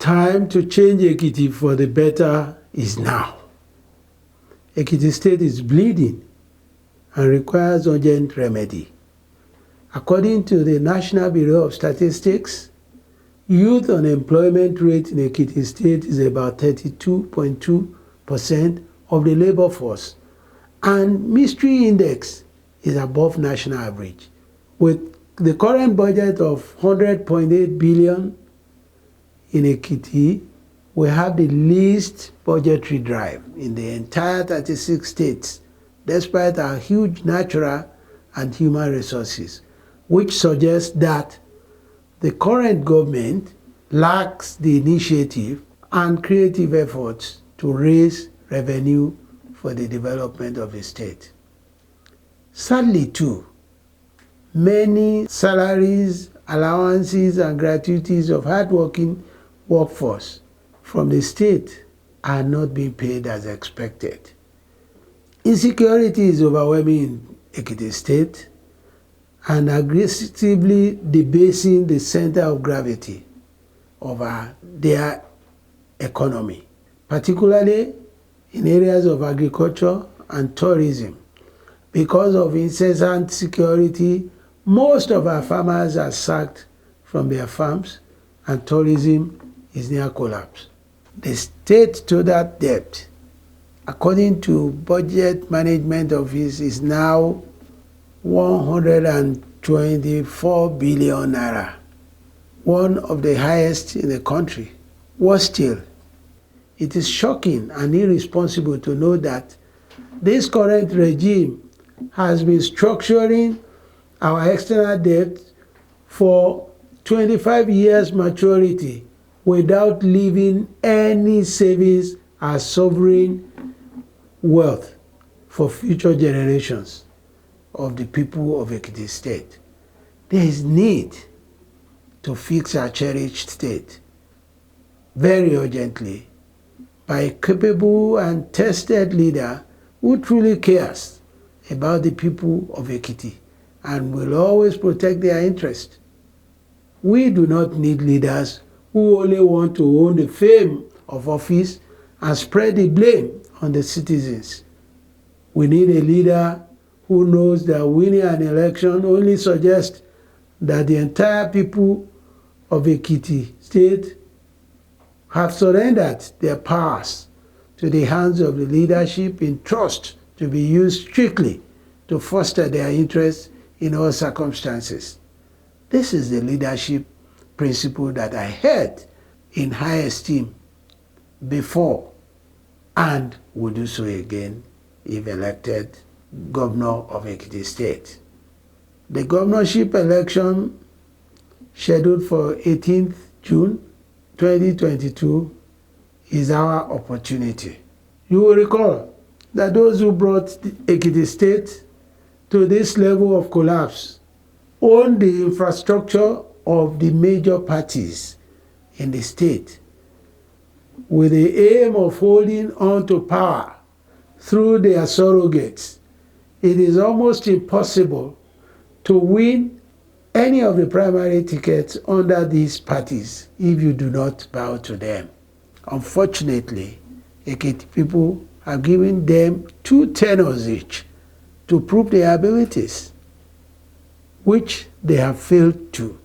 Time to change Ekiti for the better is now. Ekiti State is bleeding and requires urgent remedy. According to the National Bureau of Statistics, youth unemployment rate in Ekiti State is about 32.2% of the labor force, and mystery index is above national average. With the current budget of 100.8 billion in Ekiti, we have the least budgetary drive in the entire 36 states, despite our huge natural and human resources, which suggests that the current government lacks the initiative and creative efforts to raise revenue for the development of the state. Sadly too, many salaries, allowances, and gratuities of hardworking workforce from the state are not being paid as expected. Insecurity is overwhelming in Ekiti State and aggressively debasing the center of gravity of their economy, particularly in areas of agriculture and tourism. Because of incessant security, most of our farmers are sacked from their farms and tourism is near collapse. The state total debt, according to Budget Management Office, is now 124 billion naira, one of the highest in the country. Worse still, it is shocking and irresponsible to know that this current regime has been structuring our external debt for 25 years maturity without leaving any savings as sovereign wealth for future generations of the people of Ekiti State. There is need to fix our cherished state very urgently by a capable and tested leader who truly cares about the people of Ekiti and will always protect their interest. We do not need leaders who only want to own the fame of office and spread the blame on the citizens. We need a leader who knows that winning an election only suggests that the entire people of Ekiti State have surrendered their powers to the hands of the leadership in trust to be used strictly to foster their interests in all circumstances. This is the leadership principle that I held in high esteem before and will do so again if elected governor of Ekiti State. The governorship election scheduled for 18th June 2022 is our opportunity. You will recall that those who brought Ekiti State to this level of collapse own the infrastructure of the major parties in the state with the aim of holding on to power through their surrogates. It is almost impossible to win any of the primary tickets under these parties if you do not bow to them. Unfortunately, Ekiti people have given them 2 tenors each to prove their abilities, which they have failed to.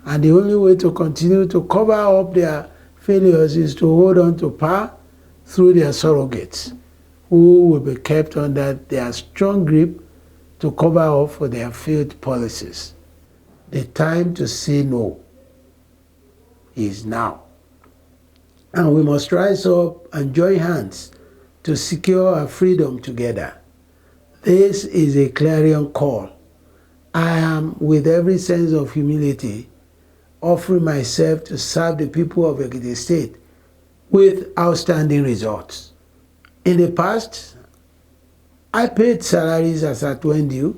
And the only way to continue to cover up their failures is to hold on to power through their surrogates, who will be kept under their strong grip to cover up for their failed policies. The time to say no is now. And we must rise up and join hands to secure our freedom together. This is a clarion call. I am, with every sense of humility, offering myself to serve the people of Ekiti State with outstanding results. In the past, I paid salaries as at when due.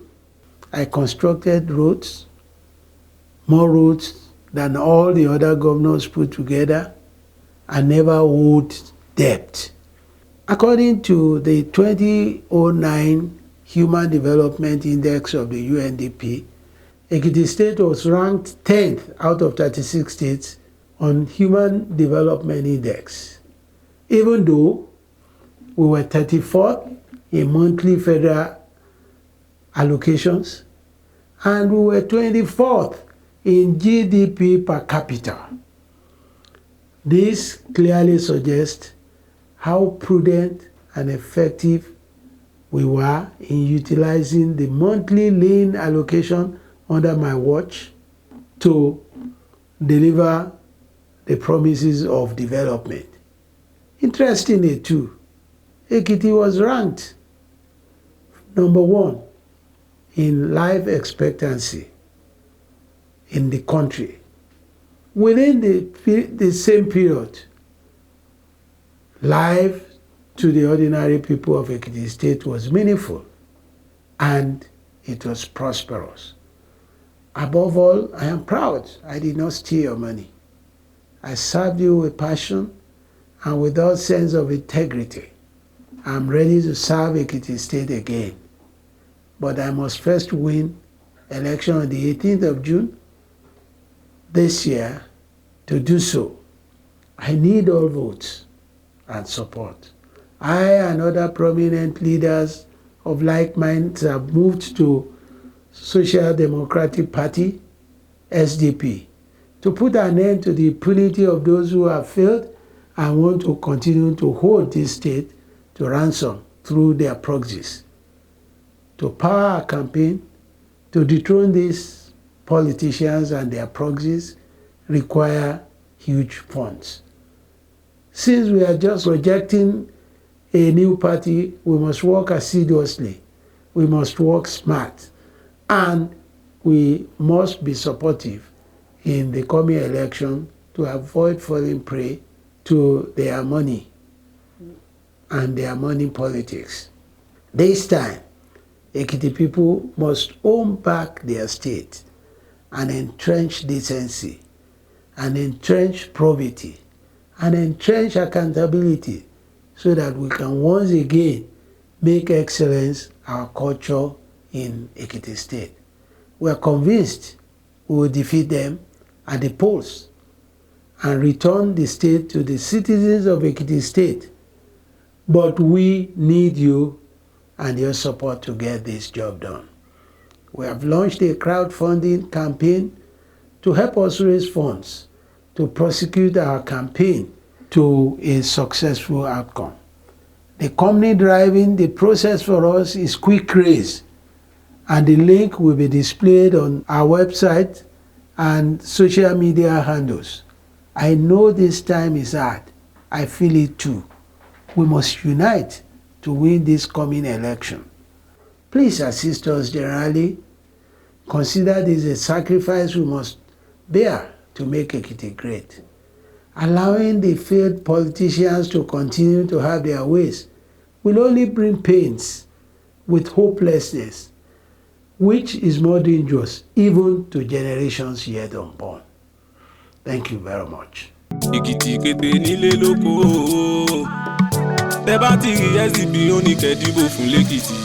I constructed roads, more roads than all the other governors put together, and never owed debt. According to the 2009 Human Development Index of the UNDP, Ekiti State was ranked 10th out of 36 states on Human Development Index, even though we were 34th in monthly federal allocations and we were 24th in GDP per capita. This clearly suggests how prudent and effective we were in utilizing the monthly lean allocation under my watch to deliver the promises of development. Interestingly too, Ekiti was ranked number 1 in life expectancy in the country. Within the same period, life to the ordinary people of Ekiti State was meaningful and it was prosperous. Above all, I am proud I did not steal your money. I served you with passion and without sense of integrity. I am ready to serve Ekiti State again. But I must first win election on the 18th of June this year. To do so, I need all votes and support. I and other prominent leaders of like minds have moved to Social Democratic Party, SDP, to put an end to the impunity of those who have failed and want to continue to hold this state to ransom through their proxies. To power our campaign, to dethrone these politicians and their proxies require huge funds. Since we are just projecting a new party, we must work assiduously, we must work smart, and we must be supportive in the coming election to avoid falling prey to their money and their money politics. This time, Ekiti people must own back their state and entrench decency and entrench probity and entrench accountability so that we can once again make excellence our culture in Ekiti State. We are convinced we will defeat them at the polls and return the state to the citizens of Ekiti State. But we need you and your support to get this job done. We have launched a crowdfunding campaign to help us raise funds to prosecute our campaign to a successful outcome. The company driving the process for us is Quick Raise, and the link will be displayed on our website and social media handles. I know this time is hard. I feel it too. We must unite to win this coming election. Please assist us generally. Consider this a sacrifice we must bear to make Ekiti great. Allowing the failed politicians to continue to have their ways will only bring pains with hopelessness, which is more dangerous even to generations yet unborn. Thank you very much. Tẹ́ bá ti rí SDP ó ní kẹ́dìbò fún lẹ́kìtì.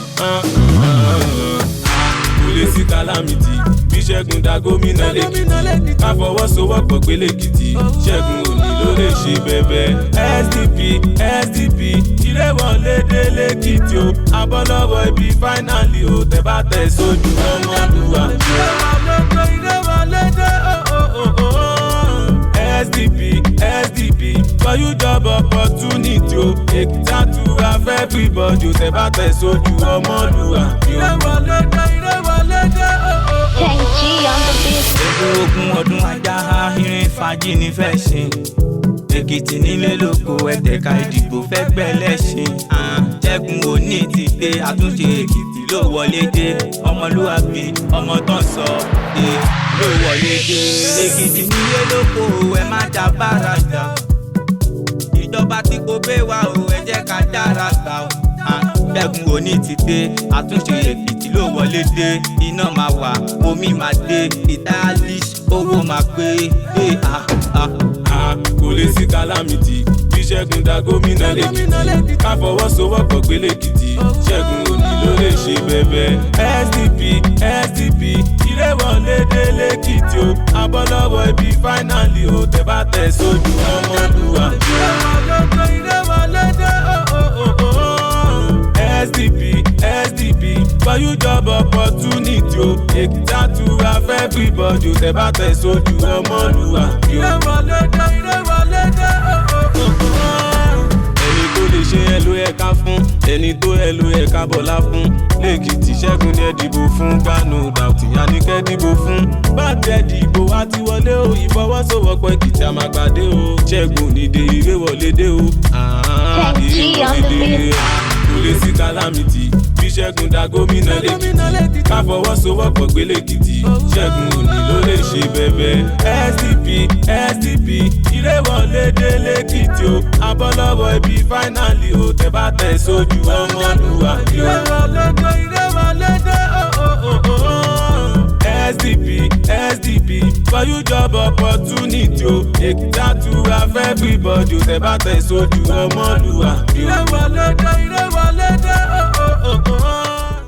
Kò lè sí calamity bí Ṣẹ́gun dá gómìnà lẹ́kìtì. Ká fọwọ́sowọ́pọ̀ pé lẹ́kìtì Ṣẹ́gun òní ló lè ṣe bẹ́bẹ́. SDP ilé wọlé dé lẹ́kìtì o. Abọ́lọ́wọ́ ibi finally o. Tẹ́ bá tẹ̀ sójú Ọmọlúwa. Ilé wọlé dé SDP for you job opportunity o. Ekita to have everybody o. Tẹ́ bá tẹ̀ sójú Ọmọlúwa. Ilé wọlé dé Kenji on the beat. Ogún ọdún ajá irin fàájì ní fẹ́ ṣe. Ekiti nílé lóko ẹ̀tẹ̀ka ìdìbò fẹ́ gbẹ́lẹ̀ ṣe. Ṣẹ́gun òní ti dé àtúnṣe Ekiti ló wọlé dé. Ọmọlúwàbí ọmọ tán sọ dé ló wọlé dé. Ekiti nílé lóko ẹ má já bára jà. Ìjọba tí kò bẹ́ wá o ẹ jẹ́ ká dára gbà o. Ṣẹ́gun òní ti dé àtúnṣe Ekiti ló wọlé dé. Iná máa wà omi máa dé Italis owó máa pé. Kò lè sí calamity bí Ṣẹ́gun dá gómìnà lẹ́kìtì. Ká fọwọ́sowọ́pọ̀ pé lẹ́kìtì Ṣẹ́gun òní ló lè ṣe bẹ́bẹ́. SDP ilé wọlé dé lẹ́kìtì o abọ́lọ́wọ́ ibi fáínàlì o tẹ́ bá tẹ̀ sójú ọmọlúwa. ilé wọlé dé SDP for you job opportunity o Ekiti to have everybody o tẹ́ bá tẹ̀ sójú ọmọlúwa. ilé wọlé dé ẹni tó lè ṣe ẹ ló yẹ ká fún ẹni tó ẹ ló yẹ ká bọ̀lá fún lẹ́kìtì ṣẹ́gun ní ẹ dìbò fún Kánò Dàùtì Àníkẹ́ dìbò fún bàtẹ́ dìbò wá ti wọlé o ìfọwọ́sowọ́pọ̀ Èkìtì àmàgbàdé o ṣẹ́gun nídé ìwé wọlé dé o ìwé wọlé dé kò lè sí calamity bí ṣẹ́gun da gómìnà lẹ́kìtì ká fọwọ́sowọ́pọ̀ gbé lẹ́kìtì ṣẹ́gun òní ló lè ṣe bẹ́bẹ́ SDP ilé wọlé dé lẹ́kìtì o abọ́lọ́wọ́ ibi fáínàlì o tẹ́ bá tẹ̀ sójú ọmọlúwa. ilé wọlé dé SDP for you job opportunity o Ekiti to have everybody o tẹ́ bá tẹ̀ sójú ọmọlúwa. ilé wọlé dé